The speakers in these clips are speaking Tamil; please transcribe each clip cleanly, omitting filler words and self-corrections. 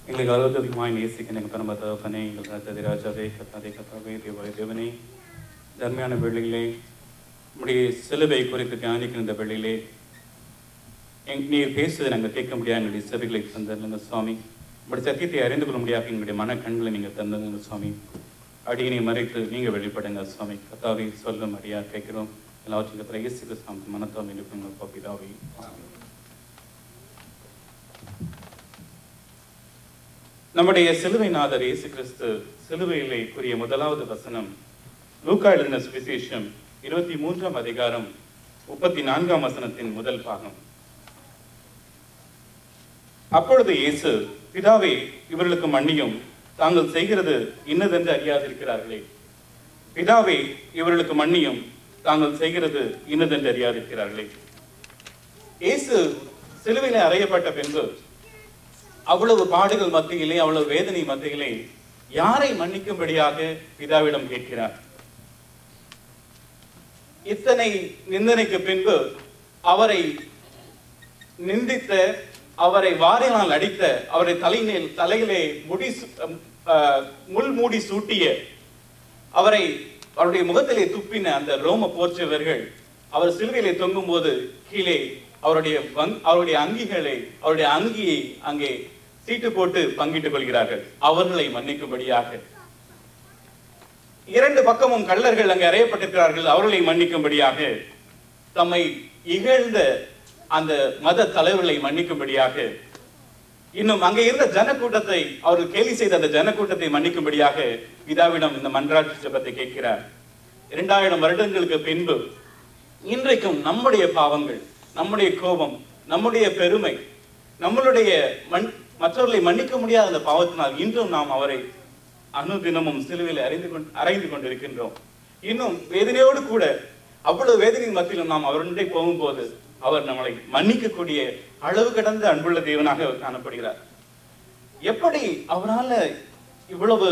எங்களுக்கு அளவுக்கு அதிகமாக நேசிக்க எங்கள் பரம தகப்பனே, எங்கள் ராஜாதி ராஜாவே, கத்தாதே கத்தாவே, தேவாய தேவனே, தர்மையான வெள்ளிகளே, உடைய சிலுவை குறித்து தியானிக்கிற இந்த வெள்ளியிலே நீர் பேசுவதை நாங்கள் கேட்க முடியாது. எங்களுடைய செவிகளை தந்தருங்க சுவாமி. உங்களுடைய சத்தியத்தை அறிந்து கொள்ள முடியாது. எங்களுடைய மன கண்களை நீங்கள் தந்ததுங்க சுவாமி. அடியினை மறைத்து நீங்கள் வெளிப்படுங்க சுவாமி. கத்தாவை சொல்லும் அடியா கேட்கிறோம். எல்லாவற்றையும் இயேசு கிறிஸ்து மனத்தால் நினைப்புங்க பிதாவே. நம்முடைய சிலுவை நாதர் இயேசு கிறிஸ்து சிலுவையிலே கூறிய முதலாவது வசனம் லூக்கா எழுதின சுவிசேஷம் 23ஆம் அதிகாரம் 34ஆம் வசனத்தின் முதல் பாகம். அப்பொழுது இயேசு, பிதாவே, இவர்களுக்கு மன்னியும், தாங்கள் செய்கிறது இன்னதென்று அறியாதிருக்கிறார்களே. பிதாவே, இவர்களுக்கு மன்னியும், தாங்கள் செய்கிறது இன்னதென்று அறியாதிருக்கிறார்களே. இயேசு சிலுவையிலே அறையப்பட்ட பின்பு அவ்வளவு பாடுகள் மத்தியிலே, அவ்வளவு வேதனை மத்தியிலே யாரை மன்னிக்கும்படியாக பிதாவிடம் கேட்கிறார். இத்தனை நிந்தனைக்கு பின்பு அவரை நிந்தித்த, அவரை வாரினால் அடித்த, அவரை தலையிலே முள் மூடி சூட்டிய, அவருடைய முகத்திலே துப்பின அந்த ரோம போர்ச்சவர்கள் அவர் சிலுவையிலே தொங்கும் போது கீழே அவருடைய அங்கியை அங்கே சீட்டு போட்டு பங்கிட்டுக் கொள்கிறார்கள். அவர்களை மன்னிக்கும்படியாக இரண்டு பக்கமும் கள்ளர்கள் அங்கே அறையப்பட்டிருக்கிறார்கள். அவர்களை மன்னிக்கும்படியாக தம்மை இகழ்ந்த அந்த மத தலைவர்களை மன்னிக்கும்படியாக, இன்னும் அங்கே இருந்த ஜனக்கூட்டத்தை, அவர்கள் கேலி செய்த அந்த ஜனக்கூட்டத்தை மன்னிக்கும்படியாக பிதாவிடம் இந்த மன்றாட்டு ஜெபத்தை கேட்கிறார். 2000 வருடங்களுக்கு பின்பு இன்றைக்கும் நம்முடைய பாவங்கள், நம்முடைய கோபம், நம்முடைய பெருமை, நம்மளுடைய மற்றவர்களை மன்னிக்க முடியாத அந்த பாவத்தினால் இன்றும் நாம் அவரை அனுதினமும் சிலுவையில் அறைந்து கொண்டிருக்கின்றோம். இன்னும் வேதனையோடு கூட, அவ்வளவு வேதனையின் மத்தியிலும் நாம் அவருடைய போகும்போது அவர் நம்மளை மன்னிக்கக்கூடிய அளவு கடந்த அன்புள்ள தேவனாக காணப்படுகிறார். எப்படி அவரால் இவ்வளவு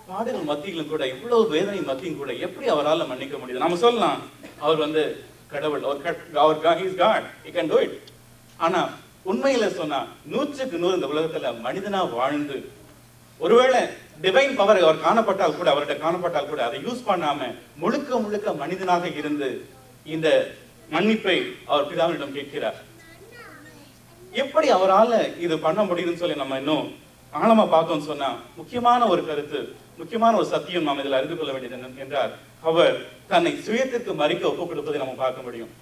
பாடுகள் மத்தியிலும் கூட, இவ்வளவு வேதனை மத்தியும் கூட எப்படி அவரால் மன்னிக்க முடியுது? நாம சொல்லலாம், அவர் கடவுள், ஆனா உண்மையில சொன்னா 100க்கு 100 இந்த உலகத்துல மனிதனா வாழ்ந்து, ஒருவேளை டிவைன் பவர் அவர் காணப்பட்டால் கூட, அவர்கிட்ட காணப்பட்டால் கூட அதை யூஸ் பண்ணாம முழுக்க முழுக்க மனிதனாக இருந்து இந்த மன்னிப்பை அவர் பிதாவிடம் கேட்கிறார். எப்படி அவரால் இது பண்ண முடியுதுன்னு சொல்லி நம்ம இன்னும் ஆழமா பார்த்தோம்னு சொன்னா, முக்கியமான ஒரு கருத்து, முக்கியமான ஒரு சத்தியம் நாம் இதில் அறிந்து கொள்ள வேண்டியது என்றால், அவர் தன்னை சுயத்திற்கு மறிக்க ஒப்புக் கொடுப்பதை நம்ம பார்க்க முடியும்.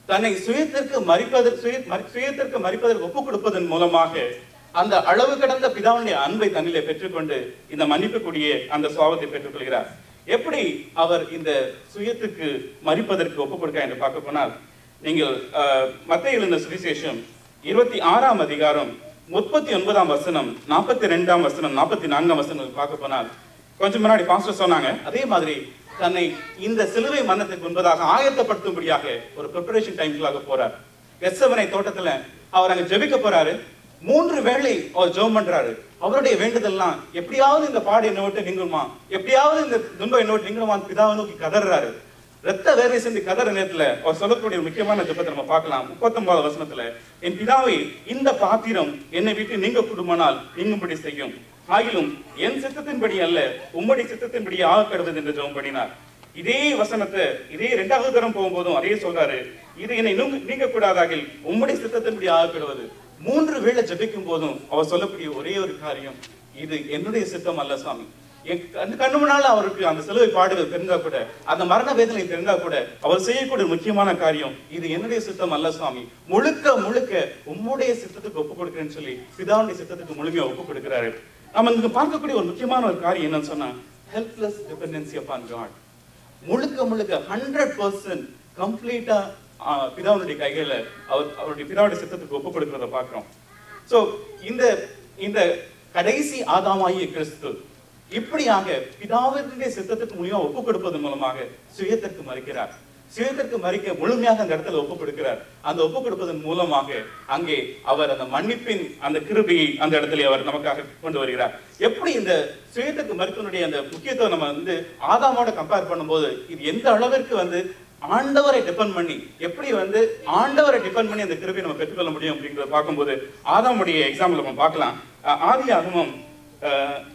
தன்னை சுயத்திற்கு மறிப்பதற்கு ஒப்புக் கொடுப்பதன் மூலமாக அந்த அளவு கடந்த பிதாவுடைய அன்பை தன்னிலே பெற்றுக்கொண்டு இந்த மன்னிப்புக்கூடிய அந்த சுபாவத்தை பெற்றுக் கொள்கிறார். எப்படி அவர் இந்த சுயத்துக்கு மறிப்பதற்கு ஒப்புக் கொடுக்க என்று பார்க்க போனால், நீங்கள் மத்தேயு எழுதின சுவிசேஷம் 26ஆம் அதிகாரம் 39ஆம் வசனம், 42ஆம் வசனம், 44ஆம் வசனம் பார்க்க போனால், கொஞ்சம் முன்னாடி பாஸ்டர் சொன்னாங்க, அதே மாதிரி தன்னை இந்த சிலுவை மரணத்துக்கு முன்பதாக ஆயத்தப்படுத்தும்படியாக ஒரு ப்ரிப்பரேஷன் டைம்களாக போறார். கெத்செமனே தோட்டத்துல அவர் அங்க ஜெபிக்க போறாரு. 3 வேளை அவர் ஜெபம் பண்றாரு. அவருடைய வேண்டுதல்லாம், எப்படியாவது இந்த பாடு என்னை விட்டு நீங்குமா, எப்படியாவது இந்த துன்பம் என்னை விட்டு நீங்குமா, பிதாவை நோக்கி கதறாரு. ரத்த வேர்வை சிந்தி கதற நேரத்துல அவர் சொல்லக்கூடிய முக்கியமான ஜெபத்தை நம்ம பார்க்கலாம். 39ஆவது வசனத்துல, என் பிதாவை, இந்த பாத்திரம் என்னை விட்டு நீங்க கூடுமானால் நீங்கும்படி செய்யும், ஆகிலும் என் சித்தத்தின்படி அல்ல, உம்முடைய சித்தத்தின்படி ஆக கடவுது என்று ஜெபம் பண்ணினார். இதே வசனத்தை இதே 2வது தரம் போகும்போதும் அதே சொல்றாரு, இது என்னை நீங்க கூடாதாகில் உம்முடைய சித்தத்தின்படி ஆக கடவுது. 3 வேளை ஜெபிக்கும் போதும் அவர் சொல்லக்கூடிய ஒரே ஒரு காரியம், இது என்னுடைய சித்தம் அல்ல சுவாமி. கண்ணு முன்னால அவருக்கு அந்த சிலுவை பாடுகள் தெரிந்தா கூட, அந்த மரண வேதனை தெரிந்தா கூட, அவர் செய்யக்கூடிய முக்கியமான காரியம், இது என்னுடைய சித்தம் அல்ல சுவாமி, முழுக்க முழுக்க உம்முடைய சித்தத்துக்கு ஒப்புக் கொடுக்கிறேன்னு சொல்லி பிதாவுடைய சித்தத்துக்கு முழுமையா ஒப்புக் கொடுக்கிறாரு. நம்ம இங்க பார்க்கக்கூடிய ஒரு முக்கியமான ஒரு காரியம் என்னன்னு சொன்னா, ஹெல்ப்லெஸ் டிபெண்டன்சி அப்பான் காட். முழுக்க முழுக்க 100% கம்ப்ளீட்டா பிதாவுடைய கைகளை அவருடைய பிதாவுடைய சித்தத்துக்கு ஒப்புக் கொடுக்கிறத பார்க்கிறோம். சோ இந்த கடைசி ஆதாமாகிய கிறிஸ்து இப்படியாக பிதாவினுடைய சித்தத்துக்கு மூலமா ஒப்புக் கொடுப்பதன் மூலமாக சுயத்திற்கு மறிக்கிறார். சுயத்திற்கு மறிக்க முழுமையாக அந்த இடத்துல ஒப்புக் கொடுக்கிறார். அந்த ஒப்புக் கொடுப்பதன் மூலமாக அங்கே அவர் அந்த மன்னிப்பின் அந்த கிருபையை அந்த இடத்துல அவர் நமக்காக கொண்டு வருகிறார். எப்படி இந்த சுயத்திற்கு மறிப்பதனுடைய அந்த முக்கியத்துவம் நம்ம ஆதாமோட கம்பேர் பண்ணும்போது இது எந்த அளவிற்கு ஆண்டவரை டிபெண்ட் பண்ணி எப்படி ஆண்டவரை டிபெண்ட் பண்ணி அந்த கிருபையை நம்ம பெற்றுக்கொள்ள முடியும் அப்படிங்கிறத பார்க்கும்போது ஆதாமுடைய எக்ஸாம்பிள் நம்ம பார்க்கலாம். ஆதியாகமம்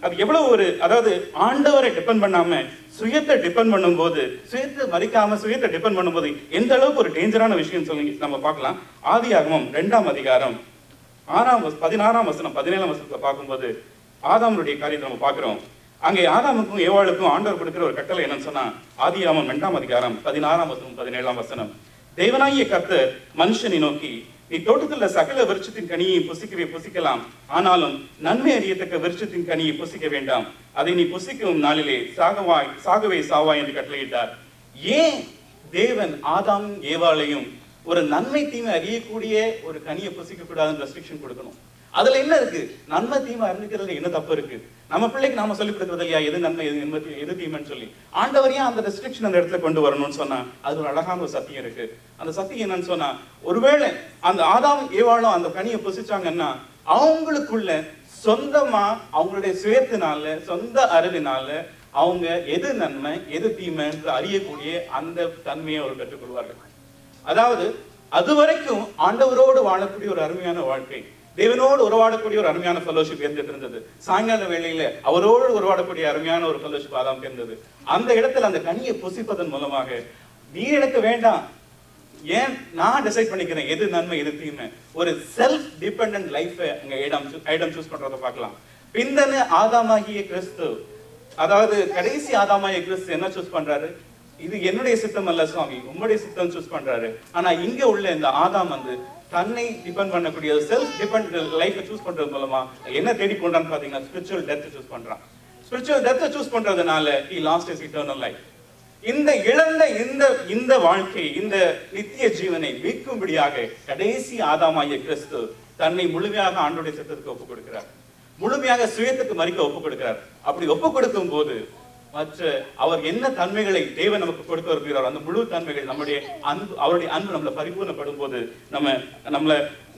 அது எவ்வளவு அதாவது ஆண்டவரை டிபெண்ட் பண்ணாம சுயத்தை டிபெண்ட் பண்ணும்போது, சுயத்தை மறிக்காம சுயத்தை டிபெண்ட் பண்ணும்போது எந்த அளவுக்கு ஒரு டேஞ்சரான விஷயம் சொல்லி நம்ம பார்க்கலாம். ஆதியாகமம் 2ஆம் அதிகாரம் 16ஆம் வசனம் 17ஆம் வசனத்தை பார்க்கும்போது ஆதாமுடைய காரியத்தை நம்ம பார்க்கிறோம். அங்கே ஆதாமுக்கும் ஏவாளுக்கும் ஆண்டவர் கொடுக்கிற ஒரு கட்டளை என்னன்னு சொன்னா, ஆதியாகமம் 2ஆம் அதிகாரம் 16ஆம் வசனம் 17ஆம் வசனம், தேவனாகிய கர்த்தர் மனுஷனை நோக்கி, நீ தோட்டத்தில் சகல விருட்சத்தின் கனியை புசிக்கலாம், ஆனாலும் நன்மை அறியத்தக்க விருட்சத்தின் கனியை புசிக்க வேண்டாம், அதை நீ புசிக்கும் நாளிலே சாகவே சாவாய் என்று கட்டளையிட்டார். ஏன் தேவன் ஆதாம் ஏவாளையும் ஒரு நன்மை தீமை அறியக்கூடிய ஒரு கனியை புசிக்க கூடாதுன்னு ரெஸ்ட்ரிக்ஷன் கொடுக்கணும்? அதுல என்ன இருக்கு? நன்மை தீமை அறிஞ்சிக்கிறதுல என்ன தப்பு இருக்கு? நம்ம பிள்ளைக்கு நாம சொல்லிக் கொடுக்கறது இல்லையா எது நன்மை எது தீமைன்னு சொல்லி? ஆண்டவரையா அந்த ரெஸ்ட்ரிக்ஷன் அந்த இடத்துல கொண்டு வரணும்னு சொன்னா அது ஒரு அழகான ஒரு சத்தியம் இருக்கு. அந்த சத்தியம் என்னன்னு சொன்னா, ஒருவேளை அந்த ஆதாம் ஏவாளும் அந்த கனியை புசிச்சாங்கன்னா அவங்களுக்குள்ள சொந்தமா அவங்களுடைய சுயத்தினால சொந்த அறிவினால அவங்க எது நன்மை எது தீமை என்று அறியக்கூடிய அந்த தன்மையை அவர் பெற்றுக்கொள்வார்கள். அதாவது அதுவரைக்கும் ஆண்டவரோடு வாழக்கூடிய ஒரு அருமையான வாழ்க்கை, தேவனோடு உறவாடக்கூடிய ஒரு அருமையான ஃபெலோஷிப் இருந்தது. சாயங்கால வேளையில அவரோடு உறவாடக்கூடிய அருமையான ஒரு ஃபெலோஷிப் ஆதாம் இருந்தது. அந்த இடத்துல அந்த கனியை புசிப்பதன் மூலமாக நீ எனக்கு வேண்டாம், ஏன் நான் டிசைட் பண்ணிக்கிறேன் எது நன்மை எது தீமை, ஒரு செல்ஃப் டிபெண்டன்ட் லைஃப் அங்க ஐடம் சூஸ் பண்றத பார்க்கலாம். பிந்தன ஆதாமாகிய கிறிஸ்து, அதாவது கடைசி ஆதாமாகிய கிறிஸ்து என்ன சூஸ் பண்றாரு? இது என்னுடைய சித்தம் அல்ல சுவாமி, உங்களுடைய சித்தம் சூஸ் பண்றாரு. ஆனா இங்க உள்ள இந்த ஆதாம் தன்னை டிபெண்ட் பண்ணக்கூடிய செல்ஃப் டிபெண்ட் லைஃபை சூஸ் பண்றது மூலமா என்ன தேடி கொண்டான்னு பாத்தீங்கன்னா ஸ்பிரிச்சுவல் டெத் சூஸ் பண்றான். ஸ்பிரிச்சுவல் டெத் சூஸ் பண்றதுனால he lost his eternal life. இந்த இழந்த இந்த வாழ்க்கை இந்த நித்திய ஜீவனை மீட்கும்படியாக கடைசி ஆதாமாகிய கிறிஸ்து தன்னை முழுமையாக ஆண்டவருடைய சித்தத்துக்கு ஒப்புக் கொடுக்கிறார், முழுமையாக சுயத்துக்கு மறிக்க ஒப்புக் கொடுக்கிறார். அப்படி ஒப்புக் கொடுக்கும் போது மற்ற அவர் என்ன தன்மைகளை தேவன் நமக்கு கொடுக்க வருகிறார் அந்த முழு தன்மைகள் நம்முடைய அன்பு, அவருடைய அன்பு நம்மளை பரிபூர்ணப்படும் போது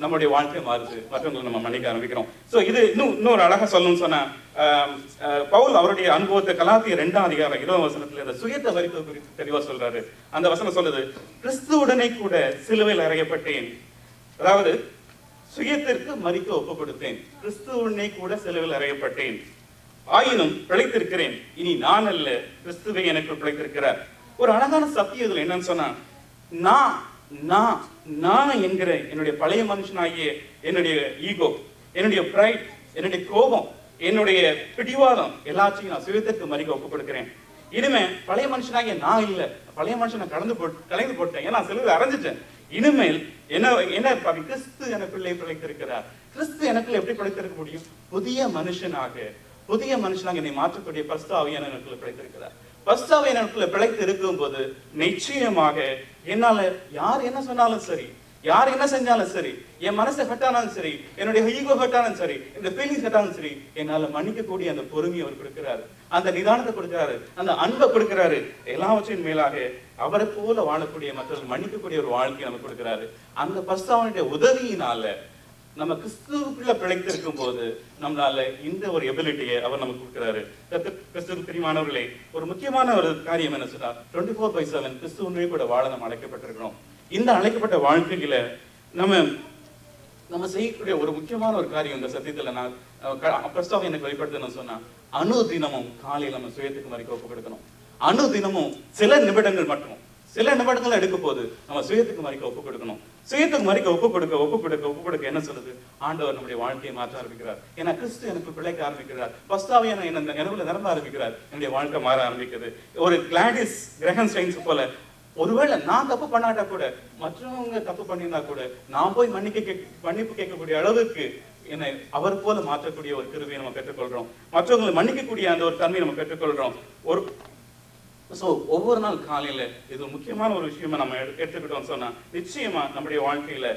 நம்முடைய வாழ்க்கை மாறுது, மற்றவங்களை நம்ம மன்னிக்க ஆரம்பிக்கிறோம். சோ இது இன்னொரு அழகா சொல்லணும்னு சொன்னா, பவுல் அவருடைய அனுபவத்தை கலாத்தியர் 2ஆம் அதிகாரம் 20ஆம் வசனத்துல இந்த சுயத்தை வரிப்பது குறித்து தெளிவா சொல்றாரு. அந்த வசனம் சொல்லுது, கிறிஸ்துவுடனே கூட சிலுவையில் அறையப்பட்டேன், அதாவது சுயத்திற்கு மறிக்க ஒப்பு கொடுத்தேன், கிறிஸ்துவுடனே கூட சிலுவையில் அறையப்பட்டேன், ஆயினும் பிழைத்திருக்கிறேன், இனி நான் அல்ல கிறிஸ்துவே எனக்கு பிழைத்திருக்கிறார். ஒரு அழகான சத்தியம் இதுல என்னன்னு சொன்னா, நான் என்கிற என்னுடைய பழைய மனுஷனாகிய என்னுடைய ஈகோ, என்னுடைய பிரைட், என்னுடைய கோபம், என்னுடைய பிடிவாதம் எல்லாத்தையும் நான் சுயத்திற்கு மறிக்க ஒப்பு கொடுக்கிறேன். இனிமே பழைய மனுஷனாகிய நான் இல்ல, பழைய மனுஷனை கலைந்து போட்டேன், ஏன்னா சிலுவையில் அரைஞ்சிட்டேன். இனிமேல் என்ன கிறிஸ்து எனக்குள்ளே பிழைத்திருக்கிறார். கிறிஸ்து எனக்குள்ள எப்படி பிழைத்திருக்க முடியும்? புதிய மனுஷனாக என்னை மாற்றக்கூடிய பரிசுத்த ஆவியானவர் எனக்குள்ள பிழைத்திருக்கிறார். பரிசுத்த ஆவியானவர் எனக்குள்ள பிழைத்து இருக்கும் போது நிச்சயமாக என்னால யார் என்ன சொன்னாலும் சரி, யார் என்ன செஞ்சாலும் சரி, என் மனசை ஹட்டானாலும் சரி, என்னுடைய ஈகோ ஹட்டானாலும் சரி, இந்த ஃபீலிங்ஸ் ஹட்டானாலும் சரி, என்னால மன்னிக்கக்கூடிய அந்த பொறுமையை அவர் கொடுக்கிறாரு, அந்த நிதானத்தை கொடுக்கிறாரு, அந்த அன்பை கொடுக்கிறாரு. எல்லாவற்றின் மேலாக அவரை போல வாழக்கூடிய மற்றவர்கள் மன்னிக்கக்கூடிய ஒரு வாழ்க்கையை நமக்கு கொடுக்கிறாரு. அந்த பரிசுத்த ஆவியானுடைய உதவியினால நம்ம கிறிஸ்துவுக்குள்ள பிழைத்திருக்கும் போது நம்மளால இந்த ஒரு எபிலிட்டியை அவர் நமக்கு கொடுக்கிறாரு. கிறிஸ்துவுக்கு பிரியமானவர்களே, ஒரு முக்கியமான ஒரு காரியம் என்ன சொன்னா, 24/7 கிறிஸ்துவனே கூட வாழ நம்ம அழைக்கப்பட்டிருக்கிறோம். இந்த அழைக்கப்பட்ட வாழ்க்கையில நம்ம செய்யக்கூடிய ஒரு முக்கியமான ஒரு காரியம் இந்த சத்தியத்துல நான் கிறிஸ்துவை எனக்கு வெளிப்படுத்தணும்னு சொன்னா, அனுதினமும் காலையில் நம்ம சுயத்துக்கு மறிக்க ஒப்பு கொடுக்கணும். அனுதினமும் சில நிமிடங்கள் எடுக்க போது நம்ம சுயத்துக்கு மறிக்க ஒப்பு கொடுக்கணும். சுயத்துக்கு மறிக்க ஒப்பு கொடுக்க என்ன சொல்லுது? ஆண்டவர் நம்முடைய வாழ்க்கையை மாற்ற ஆரம்பிக்கிறார். ஏன்னா கிறிஸ்து எனக்கு பிழைக்க ஆரம்பிக்கிறார், பஸ்தாவியான என்ன நினைவுல நிரம்ப ஆரம்பிக்கிறார், என்னுடைய வாழ்க்கை மாற ஆரம்பிக்குது. ஒரு கிளாடிஸ் கிரஹன் ஸ்டைன்ஸ் போல, ஒருவேளை நான் தப்பு பண்ணாட்டா கூட, மற்றவங்க தப்பு பண்ணினா கூட, நான் போய் மன்னிப்பு கேட்கக்கூடிய அளவுக்கு என்னை அவர் போல மாற்றக்கூடிய ஒரு கிருபையை நம்ம பெற்றுக்கொள்றோம். மற்றவங்களை மன்னிக்கக்கூடிய அந்த ஒரு தன்மையை நம்ம பெற்றுக்கொள்றோம். ஒவ்வொரு நாள் காலையில இது முக்கியமான ஒரு விஷயமா நம்ம எடுத்துக்கிட்டோம் சொன்னா, நிச்சயமா நம்முடைய வாழ்க்கையில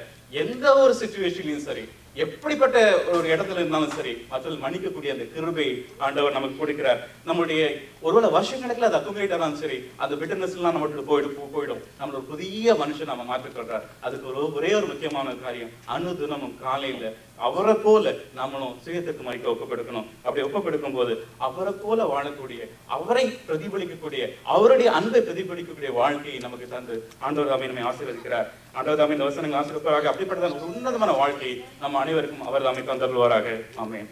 எந்த ஒரு சிச்சுவேஷன்லயும் சரி, எப்படிப்பட்ட ஒரு இடத்துல இருந்தாலும் சரி, மற்றவர்கள் மன்னிக்கக்கூடிய அந்த கிருபை ஆண்டவர் நமக்கு கொடுக்கிறார். நம்மளுடைய ஒருவேளை வருஷ கணக்கில் அது அக்குமுலேட் ஆனாலும் சரி, அந்த பிட்டர்னஸ் எல்லாம் நம்ம போயிடும். நம்மளோட புதிய மனுஷன் நம்ம மாற்றிக்கொள்றார். அதுக்கு ஒரே ஒரு முக்கியமான காரியம், அனுதினமும் காலையில அவரை போல நம்மளும் சுயத்துக்கு மறிக்க ஒப்பு கொடுக்கணும். அப்படி ஒப்பு கொடுக்கும் போது அவரை போல வாழக்கூடிய, அவரை பிரதிபலிக்கக்கூடிய, அவருடைய அன்பை பிரதிபலிக்கக்கூடிய வாழ்க்கையை நமக்கு தந்து ஆண்டவர் தாமே நம்மை ஆசீர்வதிக்கிறார். ஆண்டவர் தாமே இந்த வசனங்கள் ஆசீர்வதிப்பாராக. அப்படிப்பட்ட ஒரு உன்னதமான வாழ்க்கையை நம்ம அனைவருக்கும் அவர் தாமே தந்தருள்வாராக. ஆமென்.